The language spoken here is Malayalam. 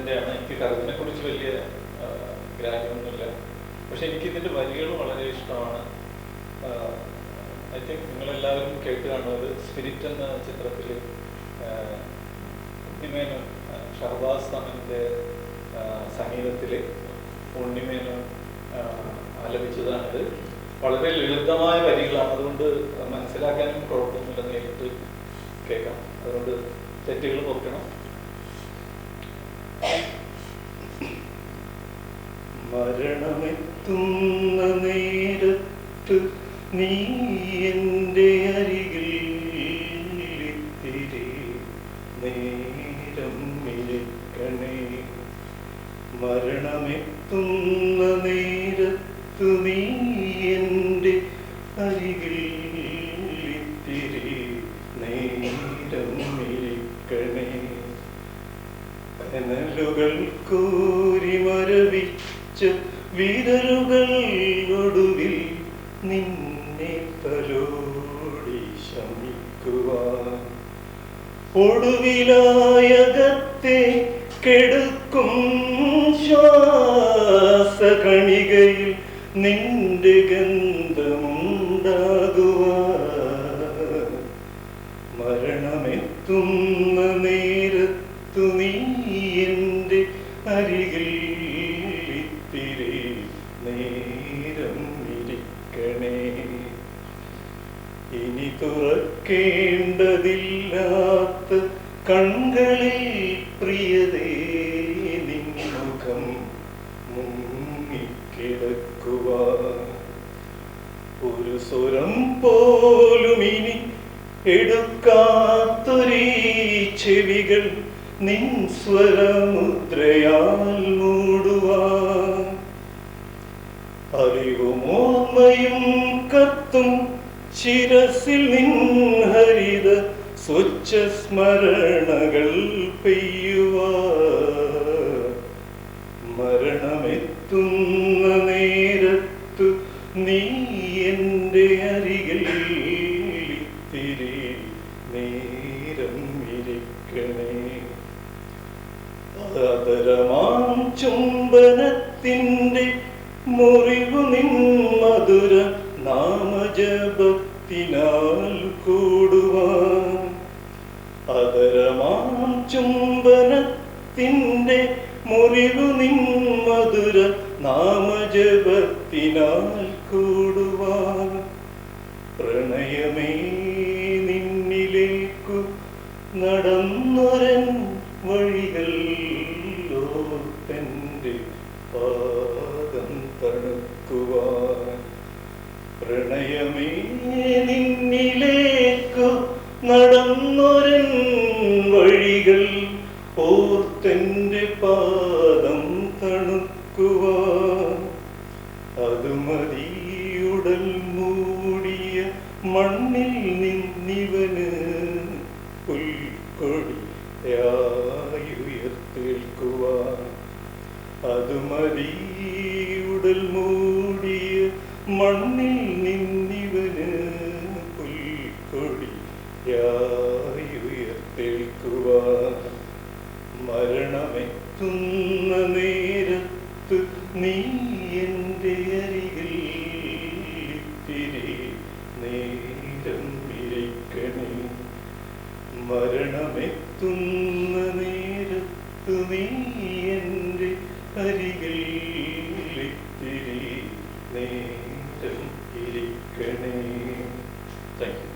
കറുതിൻ്റെയാണ്. എനിക്ക് കറുതിനെ കുറിച്ച് വലിയ ഗ്രാഹ്യമൊന്നുമില്ല, പക്ഷെ എനിക്കിതിൻ്റെ വരികൾ വളരെ ഇഷ്ടമാണ്. ഐ തിങ്ക് നിങ്ങളെല്ലാവരും കേട്ട് കാണുന്നത് സ്പിരിറ്റ് എന്ന ചിത്രത്തിൽ ഉണ്ണിമേനോൻ, ഷഹബാസ് തമൻ്റെ സംഗീതത്തിൽ ഉണ്ണിമേനോൻ ആലപിച്ചതാണിത്. വളരെ ലളിതമായ വരികളാണ്, അതുകൊണ്ട് മനസ്സിലാക്കാനും കുഴപ്പമൊന്നുമില്ല, നേരിട്ട് കേൾക്കാം. അതുകൊണ്ട് തെറ്റുകൾ പൊറുക്കണം. മരണമെത്തുന്ന നേരത്ത് നീ എൻ്റെ അരികിൽ ഇത്തിരി നേരം ഇരിക്കണേ. മരണമെത്തുന്ന നേരത്ത് നീ എൻ്റെ അരികിൽ ഇത്തിരി നേരം ഇരിക്കണേ. കനലുകൾ കോരി മരവിച്ച വിരലുകൾ ഒടുവിൽ നിന്നെ തലോടി ശമിക്കുവാൻ, ഒടുവിലായകത്തെ കെടുക്കും ശ്വാസകണികയിൽ നിന്റെ ഗന്ധമുണ്ടാകുവാൻ. മരണമെത്തുന്ന നേരത്തു നീ എൻ്റെ അരികിൽ ഇത്തിരി നേരം ഇരിക്കണേ. ഇനി തുറക്കേണ്ടതില്ലാത്ത കണ്ണുകളിൽ പ്രിയതേ നിൻമുഖം മുങ്ങിക്കിടക്കുവാൻ. ഒരു സ്വരം പോലും ഇനി എടുക്കാത്തൊരീ ചെവികൾ നിൻ സ്വരമുദ്രയാൽ മൂടുവാൻ. അറിവും ഓർമ്മയും കത്തും ശിരസിൽ നിൻ ഹരിത സ്വച്ഛ സ്മരണകൾ പെയ്യുവാൻ. മരണമെത്തുന്ന നേരത്തു നീ എൻ്റെ അരികിൽ ഇത്തിരി നേരം ഇരിക്കണേ. ആദരമാം ചുംബനത്തിൻ്റെ മുറിവു നിൻ മധുര നാമജപത്തിനാൽ കൂടുവാൻ. ആദരമാം ചുംബനത്തിൻ്റെ മുറിവു നിൻ മധുര നാമജപത്തിനാൽ കൂടുവാൻ. പ്രണയമേ നിന്നിലേക്കു നടന്നൊരൻ വഴികൾ ഓർത്തെൻ്റെ പാദം തണുക്കുവാൻ. പ്രണയമേ നിന്നിലേക്കു നടന്നൊരൻ വഴികൾ ഓർത്തെൻ്റെ പാദം തണുക്കുവാൻ. അതുമതിയുടൽ മൂടിയ മണ്ണിൽ നിന്നിവന് പുൽക്കൊടിയായുയർത്തേൽക്കുവാൻ. അതുമതിയുടൽ മൂടിയ മണ്ണിൽ നിന്നിവന് പുൽക്കൊടിയായുയർത്തേൽക്കുവാൻ. മരണമെത്തുന്ന നേരത്ത് നീ എൻ്റെ അരികിൽ ഇത്തിരി നേരം ഇരിക്കണേ. മരണമെത്തുന്ന നേരത്ത് നീ എൻ്റെ അരികിൽ ഇത്തിരി നേരം ഇരിക്കണേ. Thank you.